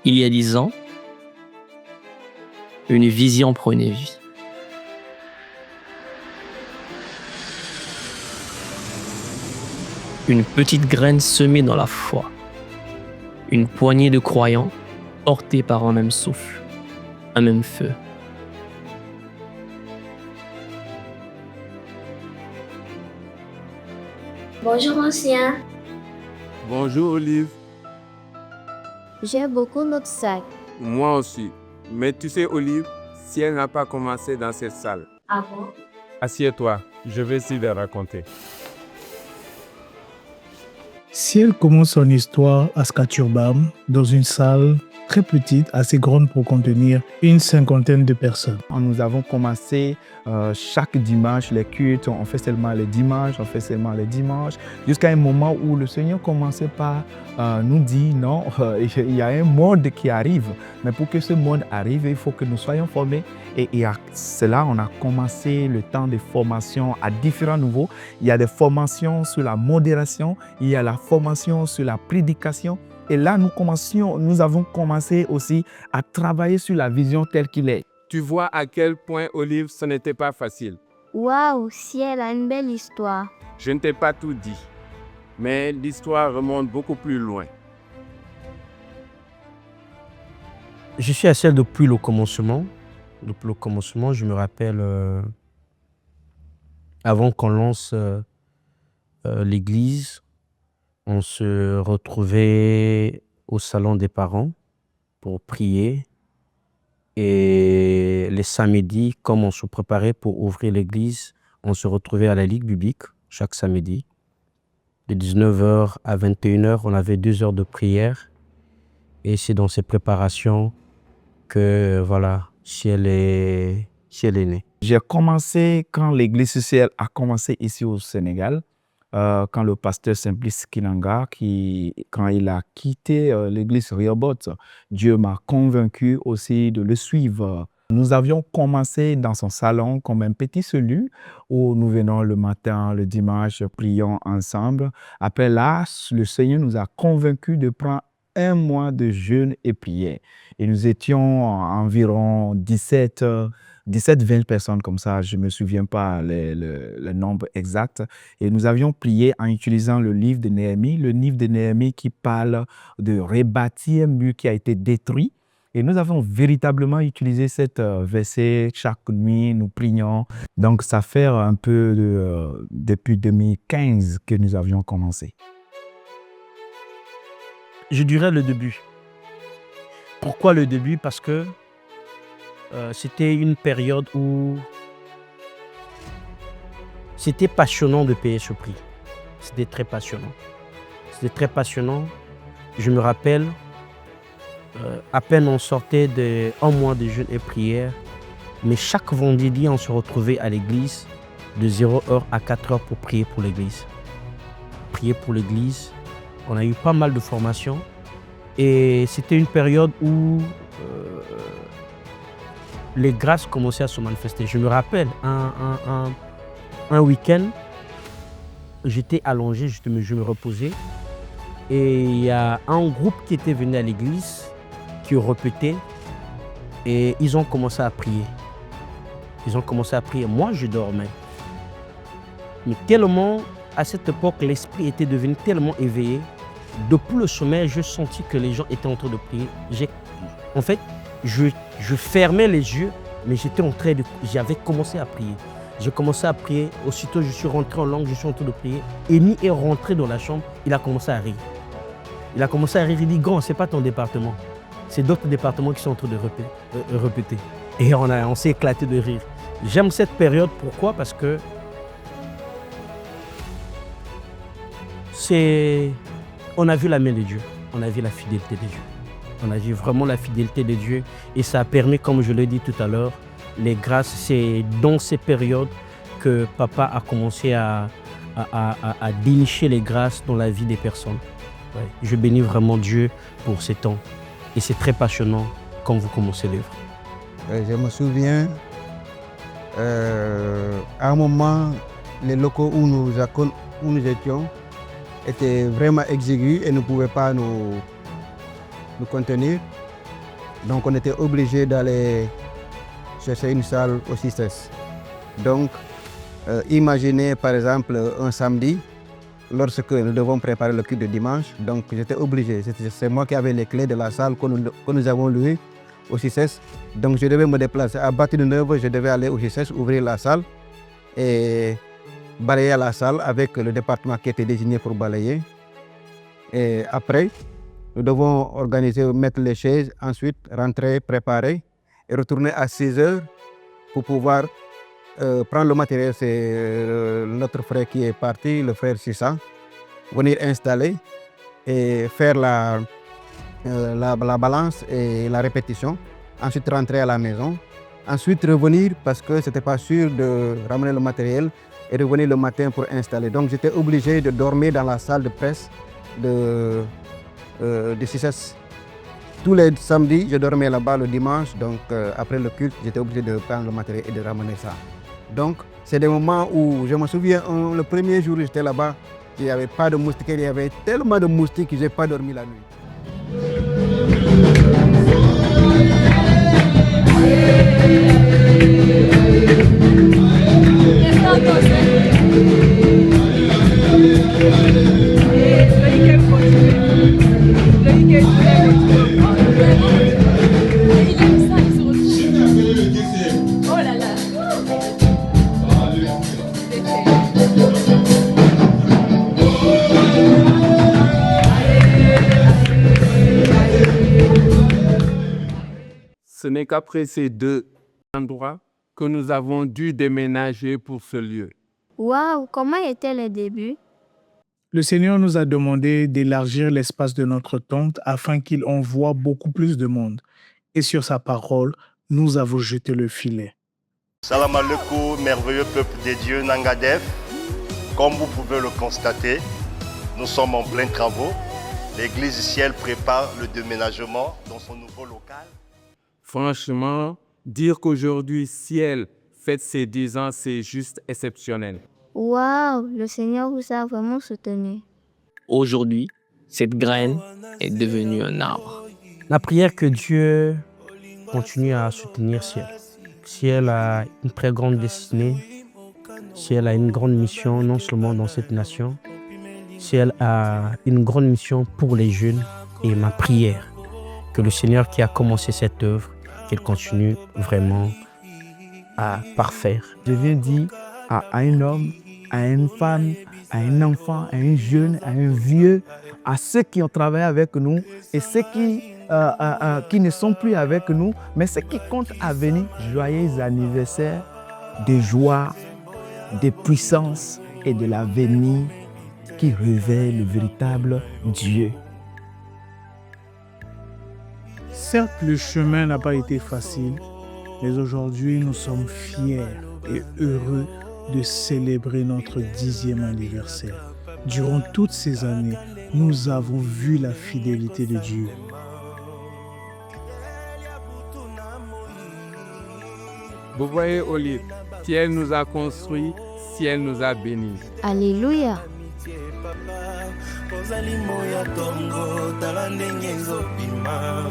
Il y a 10 ans, une vision prenait vie. Une petite graine semée dans la foi. Une poignée de croyants portés par un même souffle, un même feu. Bonjour ancien, Bonjour Olive, j'ai beaucoup notre sac. moi aussi. Mais tu sais Olive, si elle n'a pas commencé dans cette salle. Ah bon? Assieds-toi, je vais essayer de raconter. Si elle commence son histoire à Skaturbam, dans une salle très petite, assez grande pour contenir une cinquantaine de personnes. Nous avons commencé chaque dimanche les cultes, on fait seulement les dimanches, jusqu'à un moment où le Seigneur commençait par nous dire non, il y a un monde qui arrive, mais pour que ce monde arrive, il faut que nous soyons formés. Et à cela, on a commencé le temps de formation à différents niveaux. Il y a des formations sur la modération, il y a la formation sur la prédication. Et là, nous avons commencé aussi à travailler sur la vision telle qu'il est. Tu vois à quel point Olive, ce n'était pas facile. Waouh, si elle a une belle histoire. Je ne t'ai pas tout dit, mais l'histoire remonte beaucoup plus loin. Je suis à celle depuis le commencement. Depuis le commencement, je me rappelle, avant qu'on lance l'église, on se retrouvait au salon des parents pour prier. Et les samedis, comme on se préparait pour ouvrir l'église, on se retrouvait à la Ligue biblique chaque samedi. De 19h à 21h, on avait 2 heures de prière. Et c'est dans ces préparations que, voilà, si elle est née. J'ai commencé quand l'église CCL a commencé ici au Sénégal, quand le pasteur Simplice Kinanga, quand il a quitté l'église Rehoboth, Dieu m'a convaincu aussi de le suivre. Nous avions commencé dans son salon comme un petit cellule où nous venons le matin, le dimanche, prions ensemble. Après là, le Seigneur nous a convaincus de prendre un mois de jeûne et prière. Et nous étions environ 17-20 personnes comme ça, je ne me souviens pas le nombre exact. Et nous avions prié en utilisant le livre de Néhémie qui parle de rebâtir un mur qui a été détruit. Et nous avons véritablement utilisé cette verset chaque nuit, nous prions. Donc ça fait un peu depuis 2015 que nous avions commencé. Je dirais le début. Pourquoi le début? Parce que c'était une période où c'était passionnant de payer ce prix. C'était très passionnant. Je me rappelle, à peine on sortait d'un mois de jeûne et prière, mais chaque vendredi, on se retrouvait à l'église de 0h à 4h pour prier pour l'église. Prier pour l'église. On a eu pas mal de formations et c'était une période où les grâces commençaient à se manifester. Je me rappelle, un week-end, j'étais allongé, je me reposais et il y a un groupe qui était venu à l'église, qui répétait et ils ont commencé à prier. Moi, je dormais. Mais tellement, à cette époque, l'esprit était devenu tellement éveillé. Depuis le sommeil, je sentis que les gens étaient en train de prier. Je fermais les yeux, mais j'avais commencé à prier. J'ai commencé à prier, aussitôt je suis rentré en langue, je suis en train de prier. Eni est rentré dans la chambre, il a commencé à rire. Il dit, grand, c'est pas ton département. C'est d'autres départements qui sont en train de répéter. Et on s'est éclaté de rire. J'aime cette période, pourquoi? Parce que on a vu la main de Dieu, on a vu la fidélité de Dieu. On a vu vraiment la fidélité de Dieu et ça a permis, comme je l'ai dit tout à l'heure, les grâces. C'est dans ces périodes que papa a commencé à dénicher les grâces dans la vie des personnes. Ouais. Je bénis vraiment Dieu pour ces temps et c'est très passionnant quand vous commencez l'œuvre. Je me souviens, à un moment, les locaux où nous étions étaient vraiment exigus et ne pouvaient pas nous contenir. Donc on était obligé d'aller chercher une salle au CICES. Donc imaginez par exemple un samedi, lorsque nous devons préparer le culte de dimanche, donc j'étais obligé, c'est moi qui avais les clés de la salle que nous avons louée au CICES. Donc je devais me déplacer. À partir de 9h, je devais aller au CICES, ouvrir la salle et balayer la salle avec le département qui était désigné pour balayer. Et après, nous devons organiser, mettre les chaises, ensuite rentrer, préparer et retourner à 6h pour pouvoir prendre le matériel. C'est notre frère qui est parti, le frère Sissa, venir installer et faire la balance et la répétition. Ensuite rentrer à la maison. Ensuite revenir parce que ce n'était pas sûr de ramener le matériel et revenir le matin pour installer. Donc j'étais obligé de dormir dans la salle de presse de CICES. Tous les samedis, je dormais là-bas le dimanche. Donc après le culte, j'étais obligé de prendre le matériel et de ramener ça. Donc c'est des moments où je me souviens, le premier jour où j'étais là-bas, il n'y avait pas de moustiquaires, il y avait tellement de moustiques que je n'ai pas dormi la nuit. Ce n'est qu'après ces deux endroits que nous avons dû déménager pour ce lieu. Waouh, comment étaient les débuts? Le Seigneur nous a demandé d'élargir l'espace de notre tente afin qu'il envoie beaucoup plus de monde. Et sur sa parole, nous avons jeté le filet. Salam alaikum, merveilleux peuple de Dieu, Nangadef. Comme vous pouvez le constater, nous sommes en plein travaux. L'église du ciel prépare le déménagement dans son nouveau local. Franchement, dire qu'aujourd'hui Ciel fête ses 10 ans, c'est juste exceptionnel. Waouh, le Seigneur vous a vraiment soutenu. Aujourd'hui, cette graine est devenue un arbre. La prière que Dieu continue à soutenir Ciel. Ciel a une très grande destinée. Ciel a une grande mission, non seulement dans cette nation. Ciel a une grande mission pour les jeunes. Et ma prière, que le Seigneur qui a commencé cette œuvre, qu'il continue vraiment à parfaire. Je viens dire à un homme, à une femme, à un enfant, à un jeune, à un vieux, à ceux qui ont travaillé avec nous et ceux qui ne sont plus avec nous, mais ceux qui comptent à venir, joyeux anniversaire de joie, de puissance et de l'avenir qui révèle le véritable Dieu. Certes, le chemin n'a pas été facile, mais aujourd'hui, nous sommes fiers et heureux de célébrer notre 10e anniversaire. Durant toutes ces années, nous avons vu la fidélité de Dieu. Vous voyez, Olive, Ciel nous a construits, Ciel nous a bénis. Alléluia. ozali moya tongo tala ndenge ezobima